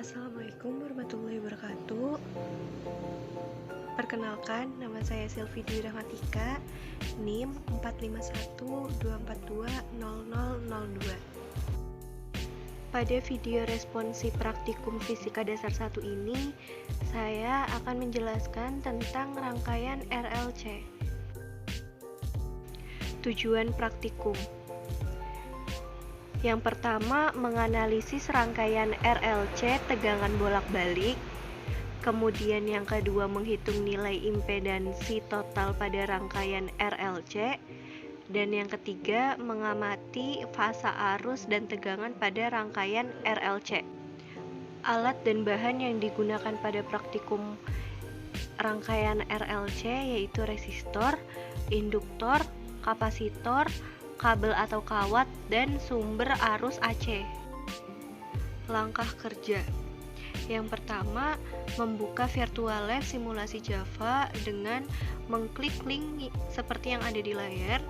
Assalamualaikum warahmatullahi wabarakatuh. Perkenalkan, nama saya Silvi Dwi Rahmatika, NIM 45124200002. Pada video responsi praktikum fisika dasar 1 ini, saya akan menjelaskan tentang rangkaian RLC. Tujuan praktikum. Yang pertama, menganalisis rangkaian RLC tegangan bolak-balik. Kemudian yang kedua, menghitung nilai impedansi total pada rangkaian RLC. Dan yang ketiga, mengamati fasa arus dan tegangan pada rangkaian RLC. Alat dan bahan yang digunakan pada praktikum rangkaian RLC yaitu resistor, induktor, kapasitor, kabel atau kawat, dan sumber arus AC. Langkah kerja. Yang pertama, membuka virtual lab simulasi Java dengan mengklik link seperti yang ada di layar.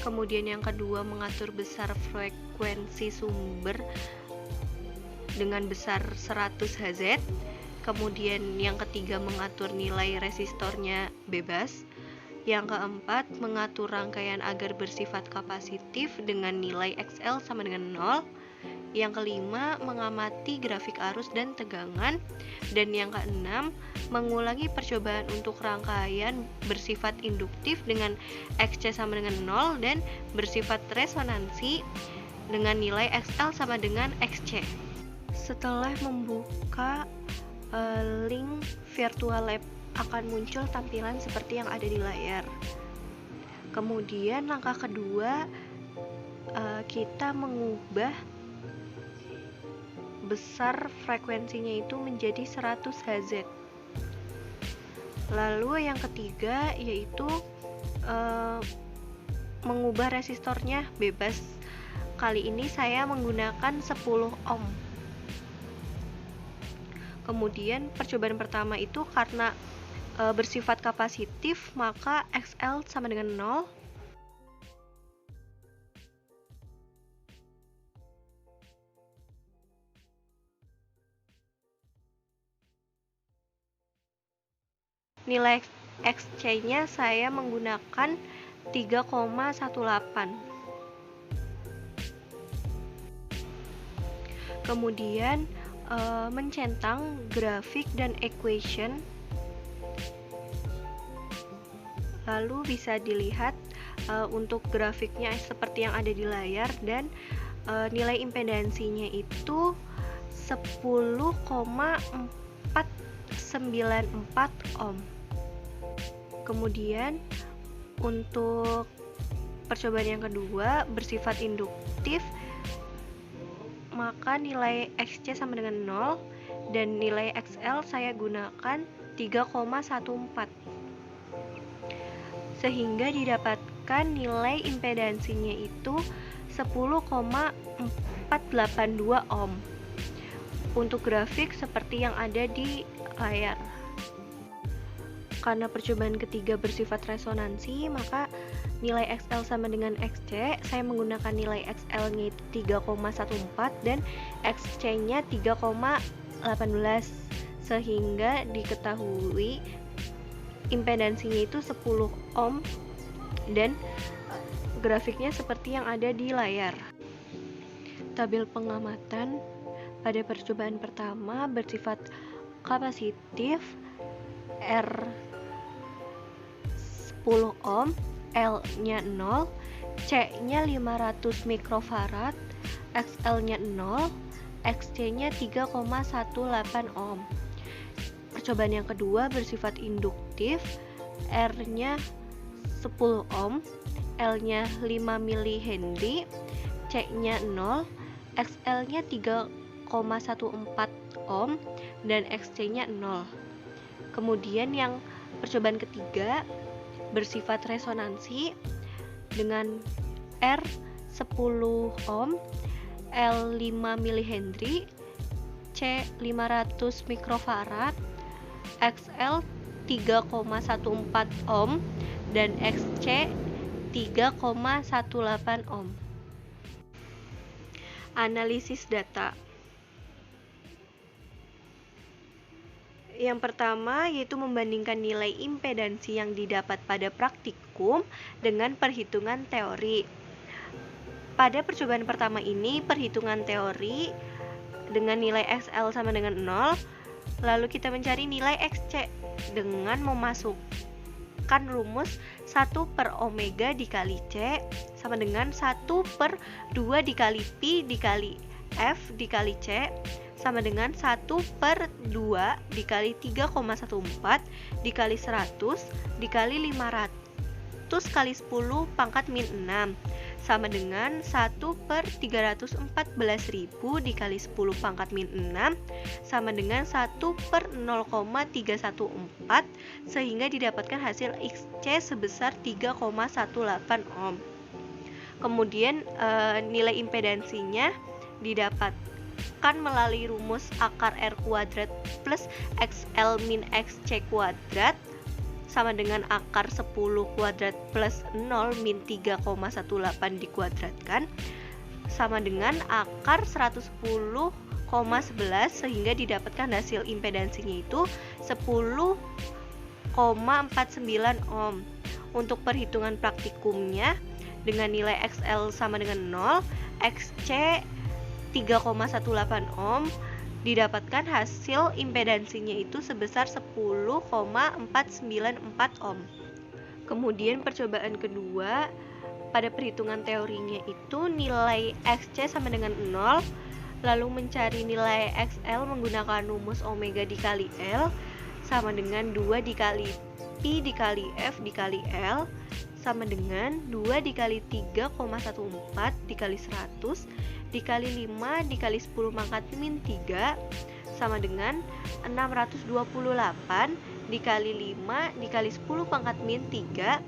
Kemudian yang kedua, mengatur besar frekuensi sumber dengan besar 100 Hz. Kemudian yang ketiga, mengatur nilai resistornya bebas. Yang keempat, mengatur rangkaian agar bersifat kapasitif dengan nilai XL sama dengan 0. Yang kelima, mengamati grafik arus dan tegangan. Dan yang keenam, mengulangi percobaan untuk rangkaian bersifat induktif dengan XC sama dengan 0 dan bersifat resonansi dengan nilai XL sama dengan XC. Setelah membuka link virtual lab, akan muncul tampilan seperti yang ada di layar. Kemudian langkah kedua, kita mengubah besar frekuensinya itu menjadi 100 Hz. Lalu yang ketiga yaitu mengubah resistornya bebas. Kali ini saya menggunakan 10 ohm. Kemudian percobaan pertama itu karena bersifat kapasitif, maka XL sama dengan 0. Nilai XC-nya saya menggunakan 3,18. Kemudian mencentang grafik dan equation. Lalu bisa dilihat untuk grafiknya seperti yang ada di layar, dan nilai impedansinya itu 10,494 ohm. Kemudian untuk percobaan yang kedua bersifat induktif, maka nilai XC sama dengan 0 dan nilai XL saya gunakan 3,14, sehingga didapatkan nilai impedansinya itu 10,482 ohm. Untuk grafik seperti yang ada di layar. Karena percobaan ketiga bersifat resonansi, maka nilai XL sama dengan XC. Saya menggunakan nilai XL-nya itu 3,14 dan XC-nya 3,18, sehingga diketahui impedansinya itu 10 ohm dan grafiknya seperti yang ada di layar. Tabel pengamatan pada percobaan pertama bersifat kapasitif, R 10 ohm, L-nya 0, C-nya 500 mikrofarad, XL-nya 0, XC-nya 3,18 ohm. Percobaan yang kedua bersifat induktif, R-nya 10 ohm, L-nya 5 mH, C-nya 0, XL-nya 3,14 ohm, dan XC-nya 0. Kemudian yang percobaan ketiga bersifat resonansi dengan R 10 ohm, L 5 mH, C 500 mikrofarad, XL 3,14 ohm, dan XC 3,18 ohm. Analisis data. Yang pertama yaitu membandingkan nilai impedansi yang didapat pada praktikum dengan perhitungan teori. Pada percobaan pertama ini, perhitungan teori dengan nilai XL sama dengan 0, lalu kita mencari nilai XC dengan memasukkan rumus 1 per omega dikali C sama dengan 1 per 2 dikali Pi dikali F dikali C sama dengan 1 per 2 dikali 3,14 dikali 100 dikali 500 kali 10 pangkat min 6 sama dengan 1 per 314.000 dikali 10 pangkat min 6 sama dengan 1 per 0,314 sehingga didapatkan hasil XC sebesar 3,18 ohm. Kemudian nilai impedansinya didapatkan melalui rumus akar R kuadrat plus XL min XC kuadrat sama dengan akar 10 kuadrat plus 0 min 3,18 dikuadratkan sama dengan akar 110,11 sehingga didapatkan hasil impedansinya itu 10,49 ohm. Untuk perhitungan praktikumnya dengan nilai XL sama dengan 0, XC 3,18 ohm, didapatkan hasil impedansinya itu sebesar 10,494 ohm. Kemudian percobaan kedua, pada perhitungan teorinya itu nilai XC sama dengan 0, lalu mencari nilai XL menggunakan rumus omega dikali L sama dengan 2 dikali Pi dikali F dikali L sama dengan 2 dikali 3,14 dikali 100 dikali 5 dikali 10 pangkat min 3 sama dengan 628 dikali 5 dikali 10 pangkat min 3,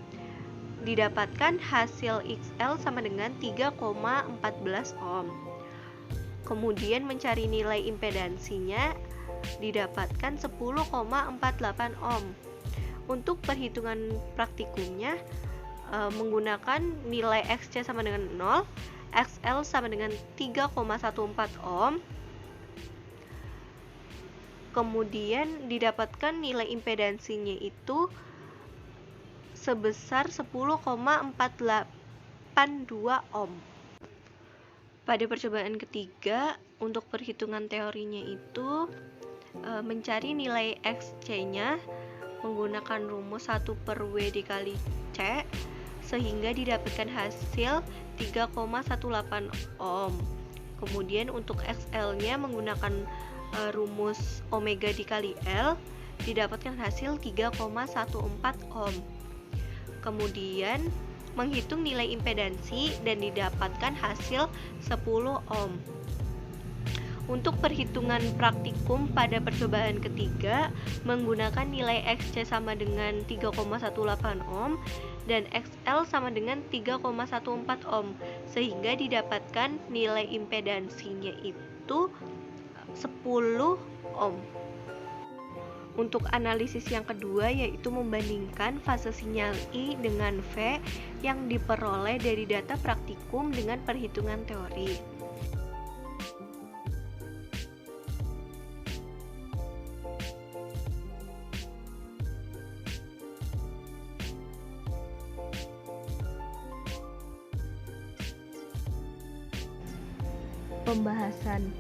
didapatkan hasil XL sama dengan 3,14 ohm. Kemudian mencari nilai impedansinya didapatkan 10,48 ohm. Untuk perhitungan praktikumnya menggunakan nilai XC sama dengan 0, XL sama dengan 3,14 ohm. Kemudian didapatkan nilai impedansinya itu sebesar 10,482 ohm. Pada percobaan ketiga, untuk perhitungan teorinya itu mencari nilai XC-nya menggunakan rumus 1 per W dikali C sehingga didapatkan hasil 3,18 ohm. Kemudian untuk XL-nya menggunakan rumus omega dikali L didapatkan hasil 3,14 ohm. Kemudian menghitung nilai impedansi dan didapatkan hasil 10 ohm. Untuk perhitungan praktikum pada percobaan ketiga menggunakan nilai XC sama dengan 3,18 ohm dan XL sama dengan 3,14 ohm sehingga didapatkan nilai impedansinya itu 10 ohm. Untuk analisis yang kedua yaitu membandingkan fase sinyal I dengan V yang diperoleh dari data praktikum dengan perhitungan teori. Pembahasan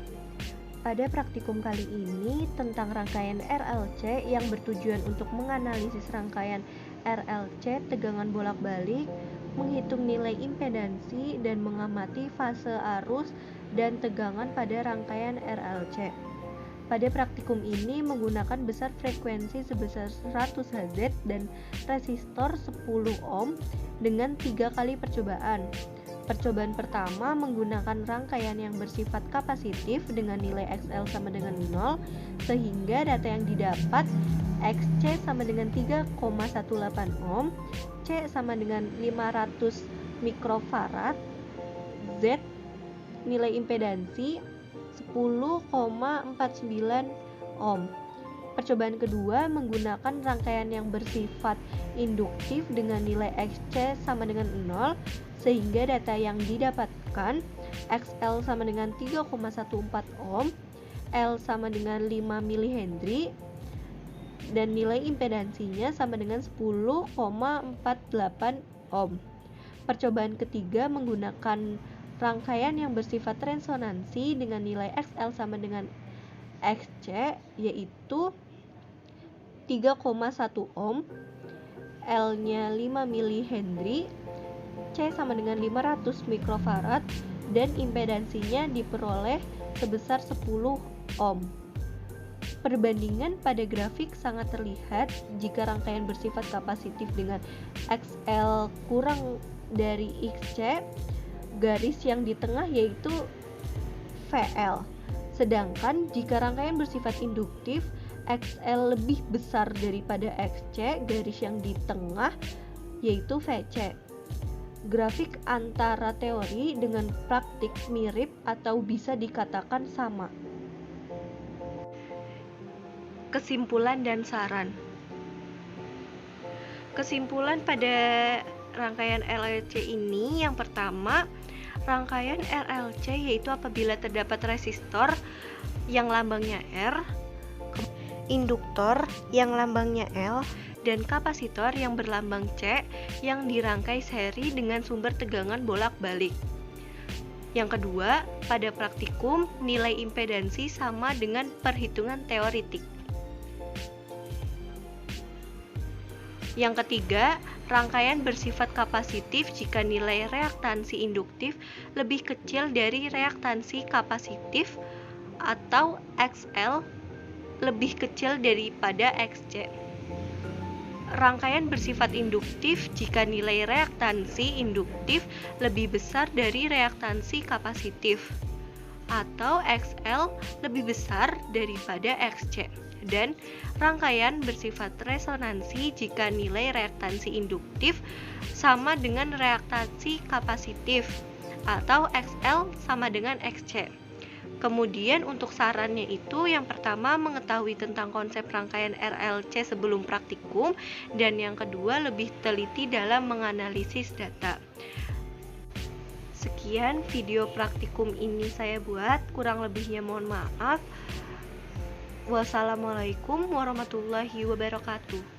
pada praktikum kali ini tentang rangkaian RLC yang bertujuan untuk menganalisis rangkaian RLC tegangan bolak-balik, menghitung nilai impedansi, dan mengamati fase arus dan tegangan pada rangkaian RLC. Pada praktikum ini menggunakan besar frekuensi sebesar 100 Hz dan resistor 10 ohm dengan 3 kali percobaan. Percobaan pertama menggunakan rangkaian yang bersifat kapasitif dengan nilai XL sama dengan 0 sehingga data yang didapat XC sama dengan 3,18 ohm, C sama dengan 500 mikrofarad, Z nilai impedansi 10,49 ohm. Percobaan kedua menggunakan rangkaian yang bersifat induktif dengan nilai XC sama dengan 0 sehingga data yang didapatkan XL sama dengan 3,14 ohm, L sama dengan 5 mH, dan nilai impedansinya sama dengan 10,48 ohm. Percobaan ketiga menggunakan rangkaian yang bersifat resonansi dengan nilai XL sama dengan XC, yaitu 3,1 ohm, L-nya 5 mH, C sama dengan 500 mikrofarad, dan impedansinya diperoleh sebesar 10 ohm. Perbandingan pada grafik sangat terlihat jika rangkaian bersifat kapasitif dengan XL kurang dari XC, garis yang di tengah yaitu VL. Sedangkan jika rangkaian bersifat induktif, XL lebih besar daripada XC, garis yang di tengah yaitu VC. Grafik antara teori dengan praktik mirip atau bisa dikatakan sama. Kesimpulan dan saran. Kesimpulan pada rangkaian RLC ini, yang pertama, rangkaian RLC yaitu apabila terdapat resistor yang lambangnya R, induktor yang lambangnya L, dan kapasitor yang berlambang C yang dirangkai seri dengan sumber tegangan bolak-balik. Yang kedua, pada praktikum nilai impedansi sama dengan perhitungan teoretik. Yang ketiga, rangkaian bersifat kapasitif jika nilai reaktansi induktif lebih kecil dari reaktansi kapasitif atau XL lebih kecil daripada XC. Rangkaian bersifat induktif jika nilai reaktansi induktif lebih besar dari reaktansi kapasitif atau XL lebih besar daripada XC. Dan rangkaian bersifat resonansi jika nilai reaktansi induktif sama dengan reaktansi kapasitif atau XL sama dengan XC. Kemudian untuk sarannya itu, yang pertama mengetahui tentang konsep rangkaian RLC sebelum praktikum, dan yang kedua lebih teliti dalam menganalisis data. Sekian video praktikum ini saya buat, kurang lebihnya mohon maaf. Wassalamualaikum warahmatullahi wabarakatuh.